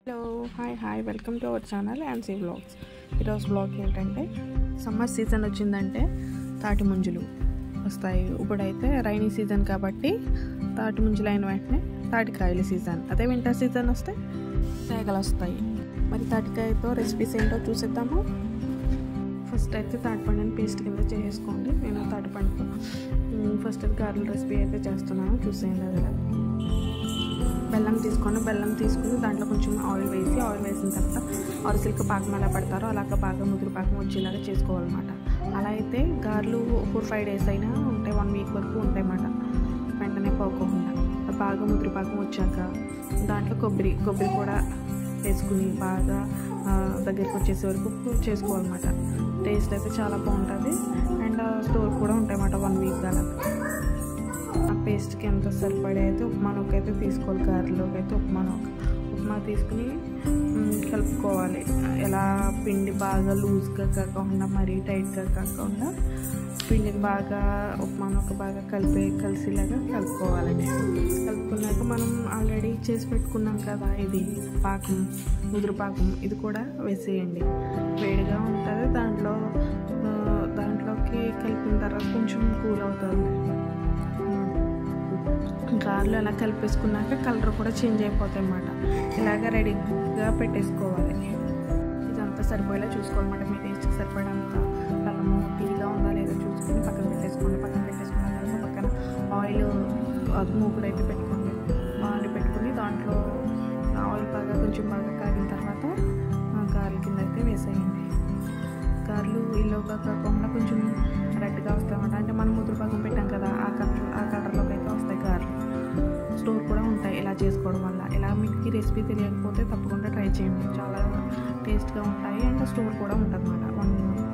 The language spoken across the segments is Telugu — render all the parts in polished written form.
Hello hi welcome to our channel ANSI vlogs. ఈరోజు వ్లాగ్ ఏంటంటే సమ్మర్ సీజన్ వచ్చిందంటే తాటి ముంజులు వస్తాయి. ఇప్పుడైతే రైనీ సీజన్ కాబట్టి తాటి ముంజులు అయిన వెంటనే తాటికాయల సీజన్. అదే వింటర్ సీజన్ వస్తే తేగలు వస్తాయి. మరి తాటికాయతో రెసిపీస్ ఏంటో చూసేద్దాము. ఫస్ట్ అయితే తాటిపండుని పేస్ట్ కింద చేసేసుకోండి. నేను తాటిపండుతో ఫస్ట్ అయితే గారెల రెసిపీ అయితే చేస్తున్నాను, చూసేయండి. అది బెల్లం తీసుకుని దాంట్లో కొంచెం ఆయిల్ వేసిన తర్వాత అరిసెలకు పాకం ఎలా పడతారో అలాగ బాగా ముదురు పాకం వచ్చేలాగా చేసుకోవాలన్నమాట. అలా అయితే గారెలు 4-5 డేస్ అయినా ఉంటాయి, 1 వీక్ వరకు ఉంటాయన్నమాట. వెంటనే పోకోకుండా బాగా ముదురు పాకం వచ్చాక దాంట్లో కొబ్బరి కూడా వేసుకుని బాగా దగ్గరికి వచ్చేసే వరకు చేసుకోవాలన్నమాట. టేస్ట్ అయితే చాలా బాగుంటుంది అండ్ స్టోర్ కూడా ఉంటాయన్నమాట 1 వీక్ అలా. ఆ పేస్ట్కి ఎంత సరిపడే అయితే ఉప్మానొక్క అయితే తీసుకోవాలి. గారెలోకి అయితే ఉప్మా తీసుకుని కలుపుకోవాలి. ఎలా పిండి బాగా లూజ్గా కాకుండా మరీ టైట్గా కాకుండా పిండిని బాగా ఉప్మానొక్క బాగా కలిసేలాగా కలుపుకోవాలండి. కలుపుకున్నాక మనం ఆల్రెడీ చేసి పెట్టుకున్నాం కదా, ఇది పాకం, ముదురు పాకం, ఇది కూడా వేసేయండి. వేడిగా ఉంటుంది. దాంట్లోకి కలిపిన తర్వాత కొంచెం కూల్ అవుతుంది. గారెలు అలా కలిపేసుకున్నాక కలర్ కూడా చేంజ్ అయిపోతాయి అన్నమాట. ఇలాగ రెడీగా పెట్టేసుకోవాలి. ఇదంతా సరిపోయేలా చూసుకోవాలన్నమాట. మీ టేస్ట్కి సరిపడంత బెల్లము టీగా ఉందా లేదా చూసుకొని పక్కన పెట్టేసుకోండి. పక్కన ఆయిల్ మూకుడు అయితే పెట్టుకోండి. ఆయిల్ పెట్టుకుని దాంట్లో ఆయిల్ కొంచెం బాగా కాగిన తర్వాత గారెల కింద అయితే వేసేయండి. గారెలు ఇల్లుగా కాకుండా కొంచెం రెడ్గా వస్తాయన్నమాట. అంటే మనం ముదురు పాకం పెట్టాం కదా, ఆ కలర్లోకి అయితే వస్తాయి గారెలు. స్టోర్ కూడా ఉంటాయి ఇలా చేసుకోవడం వల్ల. ఇలా మీకు ఈ రెసిపీ తెలియకపోతే తప్పకుండా ట్రై చేయండి. చాలా టేస్ట్గా ఉంటాయి అండ్ స్టోర్ కూడా ఉంటుంది అన్నమాట.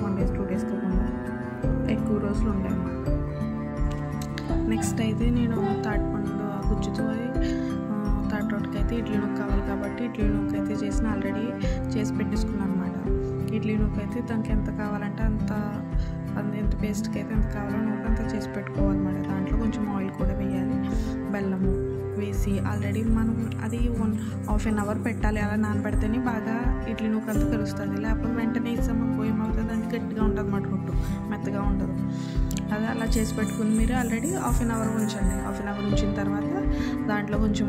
1 డేస్ 2 డేస్ కాకుండా ఎక్కువ రోజులు ఉంటాయి అన్నమాట. నెక్స్ట్ అయితే నేను తాటిపండు గుజ్జుతో తాటిరోటికి అయితే ఇడ్లీ నూక కావాలి కాబట్టి ఇడ్లీ నూక అయితే ఆల్రెడీ చేసి పెట్టేసుకున్నాను అనమాట. ఇడ్లీ నూక అయితే దానికి ఎంత కావాలంటే ఎంత పేస్ట్కి అయితే ఎంత కావాలో నూక అంతా చేసి పెట్టుకోవాలన్నమాట. దాంట్లో కొంచెం ఆయిల్ కూడా వేయాలి. బెల్లము వేసి ఆల్రెడీ మనం అది 1/2 అవర్ పెట్టాలి. అలా నానబెడితేనే బాగా ఇడ్లీ నూక అంతా కలుస్తుంది. లేకపోతే వెంటనే వేసామనుకో ఏమవుతుంది, అది గట్టిగా ఉంటుంది అన్నమాట, రొట్టు మెత్తగా ఉండదు. అది అలా చేసి పెట్టుకుని మీరు ఆల్రెడీ 1/2 అవర్ ఉంచండి. 1/2 అవర్ ఉంచిన తర్వాత దాంట్లో కొంచెం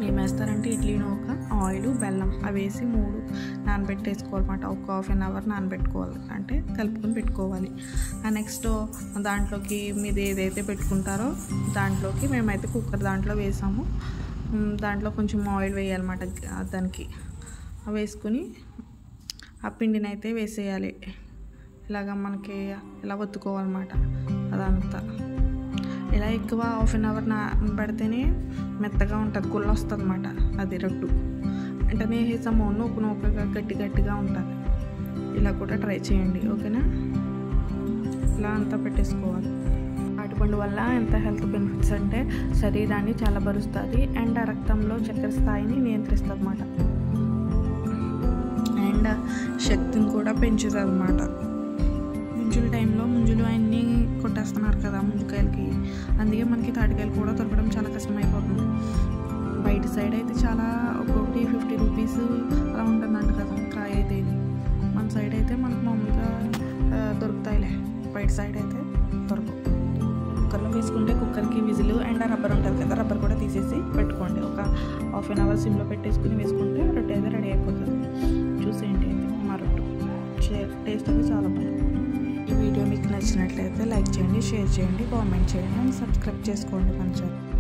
ఏం వేస్తారంటే ఇడ్లీ నూక, ఆయిల్, బెల్లం అవి వేసి 3 నానబెట్టేసుకోవాలన్నమాట. ఒక 1/2 అవర్ నానబెట్టుకోవాలి, అంటే కలుపుకొని పెట్టుకోవాలి. నెక్స్ట్ దాంట్లోకి మీరు ఏదైతే పెట్టుకుంటారో దాంట్లోకి మేమైతే కుక్కర్ దాంట్లో వేసాము. దాంట్లో కొంచెం ఆయిల్ వేయాలన్నమాట. దానికి వేసుకుని ఆ పిండిని అయితే వేసేయాలి. ఇలాగ మనకి ఇలా ఒత్తుకోవాలన్నమాట. అదంతా ఇలా ఎక్కువ 1/2 అవర్ నానబెడితేనే మెత్తగా ఉంటుంది, గుల్ల వస్తుంది అన్నమాట. అది రొట్టు వెంటనే వేసాము నూకగా గట్టిగా ఉంటుంది. ఇలా కూడా ట్రై చేయండి, ఓకేనా? ఇలా అంతా పెట్టేసుకోవాలి. తాటిపండు వల్ల ఎంత హెల్త్ బెనిఫిట్స్ అంటే శరీరాన్ని చాలా బరుస్తుంది అండ్ రక్తంలో చక్కెర స్థాయిని నియంత్రిస్తుంది అన్నమాట. అండ్ శక్తిని కూడా పెంచుతుంది అన్నమాట. ముంజుల టైంలో ముంజులు అన్నీ కొట్టేస్తున్నారు కదా ముంజకాయలకి, అందుకే మనకి తాటికాయలు కూడా దొరకడం చాలా కష్టమైపోతుంది. బయట సైడ్ అయితే చాలా ఒక్కొక్కటి 50 రూపీస్ అలా ఉంటుందంట కదా కాయ అయితే. ఇది మన సైడ్ అయితే మనకు మామూలుగా దొరుకుతాయిలే, బయట సైడ్ అయితే దొరకవు. కుక్కర్లో వేసుకుంటే కుక్కర్కి విజిల్ అండ్ రబ్బర్ ఉంటుంది కదా, రబ్బర్ కూడా తీసేసి పెట్టుకోండి. ఒక 1/2 అవర్ సిమ్లో పెట్టేసుకుని వేసుకుంటే రొట్టె అయితే రెడీ అయిపోతుంది. చూసేయండి అయితే మా రొట్టు టేస్ట్ అయితే చాలా బాగుంది. ఈ వీడియో మీకు నచ్చినట్లయితే లైక్ చేయండి, షేర్ చేయండి, కామెంట్ చేయండి అండ్ సబ్స్క్రైబ్ చేసుకోండి మన ఛానల్.